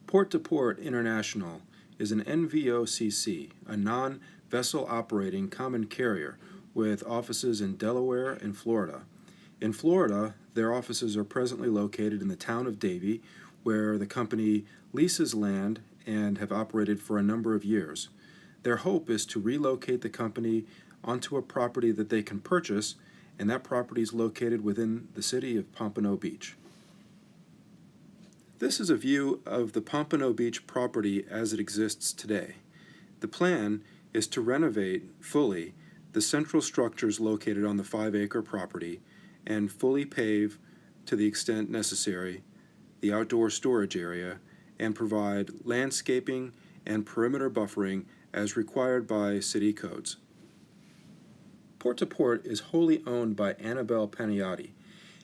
Port-to-Port International is an NVOCC, a non-vessel operating common carrier with offices in Delaware and Florida. In Florida, their offices are presently located in the town of Davie, where the company leases land and have operated for a number of years. Their hope is to relocate the company onto a property that they can purchase, and that property is located within the city of Pompano Beach. This is a view of the Pompano Beach property as it exists today. The plan is to renovate fully the central structures located on the 5-acre property and fully pave, to the extent necessary, the outdoor storage area and provide landscaping and perimeter buffering as required by city codes. Port-to-Port is wholly owned by Annabelle Paniotti.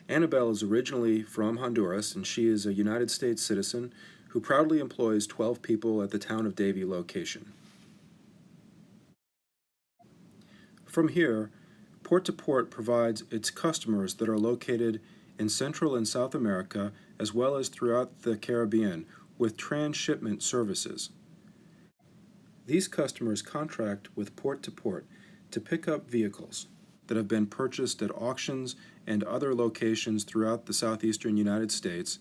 Annabelle is originally from Honduras, and she is a United States citizen who proudly employs 12 people at the town of Davie location. From here, Port-to-Port provides its customers that are located in Central and South America as well as throughout the Caribbean with transshipment services. These customers contract with Port-to-Port to pick up vehicles that have been purchased at auctions and other locations throughout the southeastern United States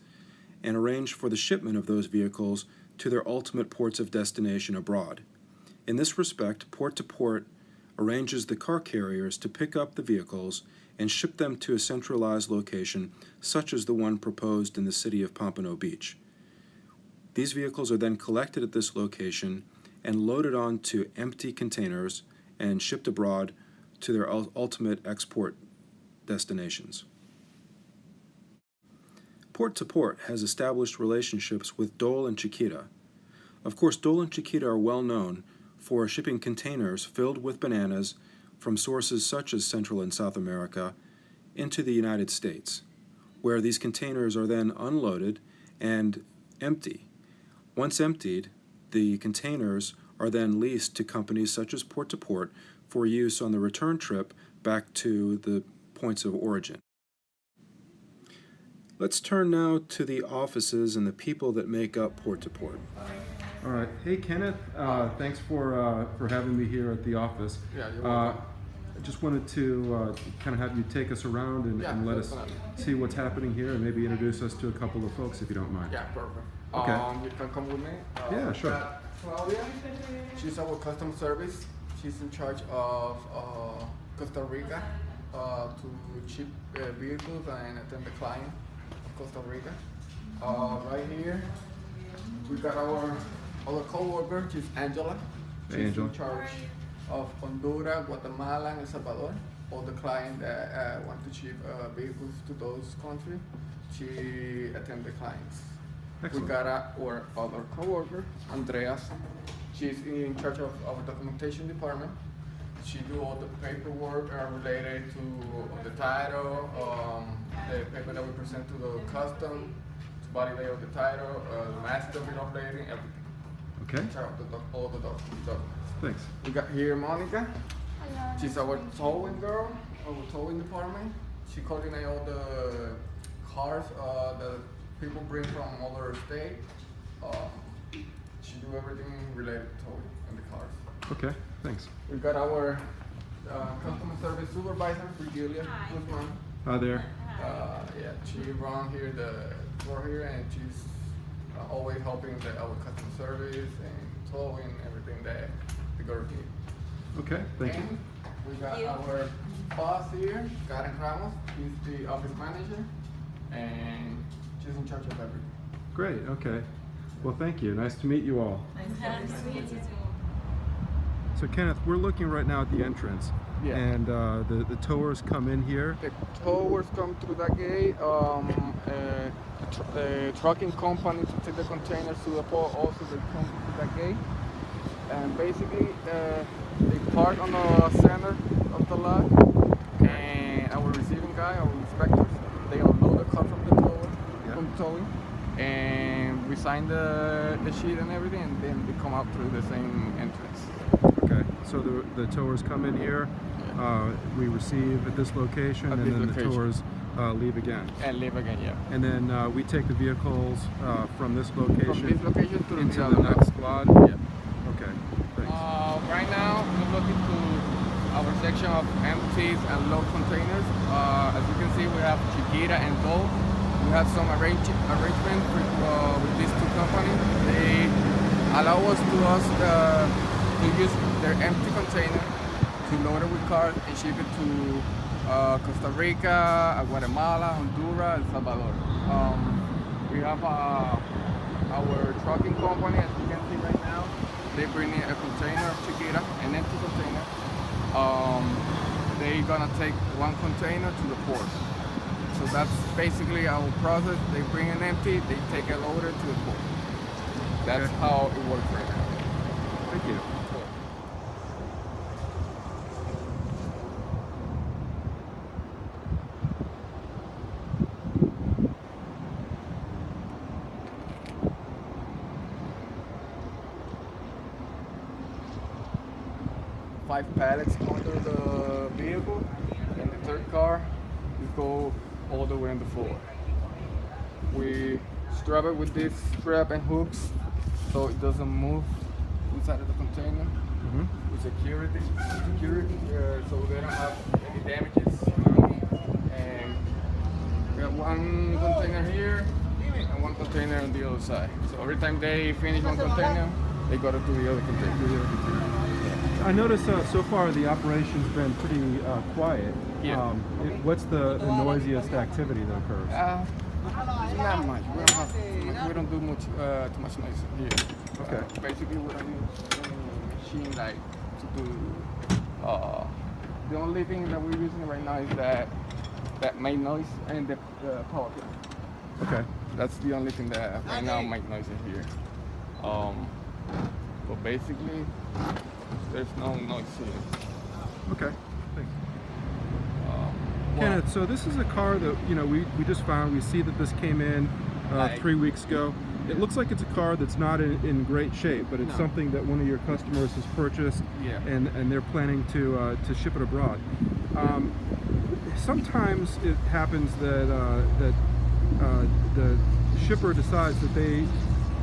and arrange for the shipment of those vehicles to their ultimate ports of destination abroad. In this respect, Port-to-Port arranges the car carriers to pick up the vehicles and ship them to a centralized location such as the one proposed in the city of Pompano Beach. These vehicles are then collected at this location and loaded onto empty containers and shipped abroad to their ultimate export destinations. Port-to-Port has established relationships with Dole and Chiquita. Of course, Dole and Chiquita are well known for shipping containers filled with bananas from sources such as Central and South America into the United States, where these containers are then unloaded and empty. Once emptied, the containers are then leased to companies such as Port-to-Port for use on the return trip back to the points of origin. Let's turn now to the offices and the people that make up Port-to-Port. All right. Hey, Kenneth. Thanks for having me here at the office. Yeah, you're welcome. I just wanted to kind of have you take us around and let us see what's happening here and maybe introduce us to a couple of folks if you don't mind. Yeah, perfect. Okay. You can come with me. Yeah, sure. Claudia, she's our customer service. She's in charge of Costa Rica to ship vehicles and attend the client of Costa Rica. Right here, we got our co-worker, she's Angela. She's Angela. in charge of Honduras, Guatemala, and El Salvador. All the clients that want to ship vehicles to those countries, she attends the clients. Excellent. We got our other co-worker, Andreas. She's in charge of our documentation department. She do all the paperwork related to the title, the paper that we present to the custom, to validate all the title, the master bill of lading, everything. Okay. In charge of all the documents. Thanks. We got here Monica. Hello. She's our towing girl, our towing department. She coordinates all the cars that people bring from other states. She do everything related to towing and the cars. Okay, thanks. We got our customer service supervisor, Virgilia Guzman. Hi there. Yeah, she runs here the floor here, and she's always helping our customer service and towing everything that the girls need. Okay, thank you. And we got our boss here, Karen Ramos. She's the office manager, and she's in charge of everything. Great, okay. Well, thank you. Nice to meet you all. Nice to meet you too. So, Kenneth, we're looking right now at the entrance. Yeah. And the towers come in here. The towers come through that gate. The trucking company to take the containers to the port also they come through that gate. And basically, they park on the center of the lot. And our receiving guy, our inspectors, they unload the car from the tower, from the towing, and we sign the sheet and everything, and then they come out through the same entrance. Okay, so the towers come in here, we receive at this location, and then the towers leave again. and leave again. Yeah. And then we take the vehicles from this location, From this location to into the the other next squad. Yeah. Okay, thanks. Right now, we're looking to our section of empties and load containers. As you can see, we have Chiquita and Dole. We have some arrangement with these two companies. They allow us to use their empty container to load it with cars and ship it to Costa Rica, Guatemala, Honduras, El Salvador. We have our trucking company, as you can see right now. They bring in a container of Chiquita, an empty container. They're gonna take one container to the port. So that's basically our process. They bring an empty, they take a loader to the port. That's Okay. how it works right now. Thank you. 5 pallets under the vehicle, and the third car we go all the way on the floor. We strap it with this strap and hooks so it doesn't move inside of the container. With security, so they don't have any damages. And we have one container here and one container on the other side. So every time they finish one container, they go to the other container. I noticed so far the operation's been pretty quiet. Yeah. What's the noisiest activity that occurs? Not much. We don't do much too much noise here. Okay. Basically, we don't use any machine like to do. The only thing that we're using right now is that make noise and the power plant. Okay. That's the only thing that right now make noise in here. But basically, there's no noise here. Okay. Thanks. Well, Kenneth, so this is a car that we just found. We see that this came in 3 weeks ago. It looks like it's a car that's not in great shape, but it's No. something that one of your customers has purchased, Yeah. and they're planning to ship it abroad. Sometimes it happens that the shipper decides that they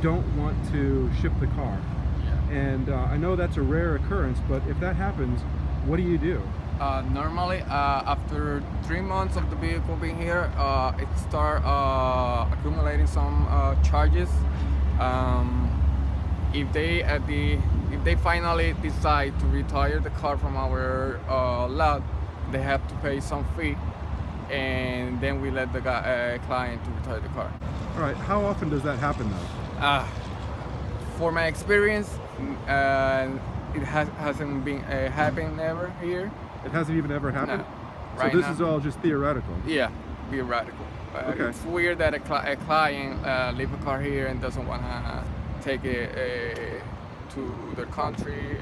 don't want to ship the car, Yeah. and I know that's a rare occurrence. But if that happens, what do you do? Normally, after 3 months of the vehicle being here, it start accumulating some charges. If they finally decide to retire the car from our lot, they have to pay some fee, and then we let the client to retire the car. All right. How often does that happen, though? For my experience, it hasn't been happened ever here. It hasn't even ever happened? Right So this now. is all just theoretical? Yeah, be radical. Okay. It's weird that a client leave a car here and doesn't want to take it to their country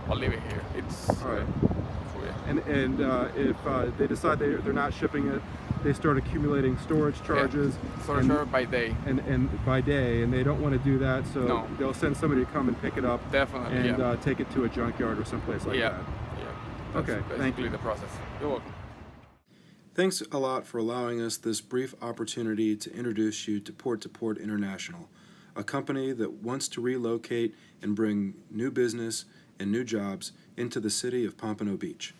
or leave it here. It's All right. it's weird. And if they decide they're not shipping it, they start accumulating storage charges. For sure, by day. And by day, and they don't want to do that, so No. they'll send somebody to come and pick it up Definitely, and yeah. take it to a junkyard or someplace like Yeah, that. yeah. Okay, That's thank basically you. the process. You're welcome. Thanks a lot for allowing us this brief opportunity to introduce you to Port International, a company that wants to relocate and bring new business and new jobs into the city of Pompano Beach.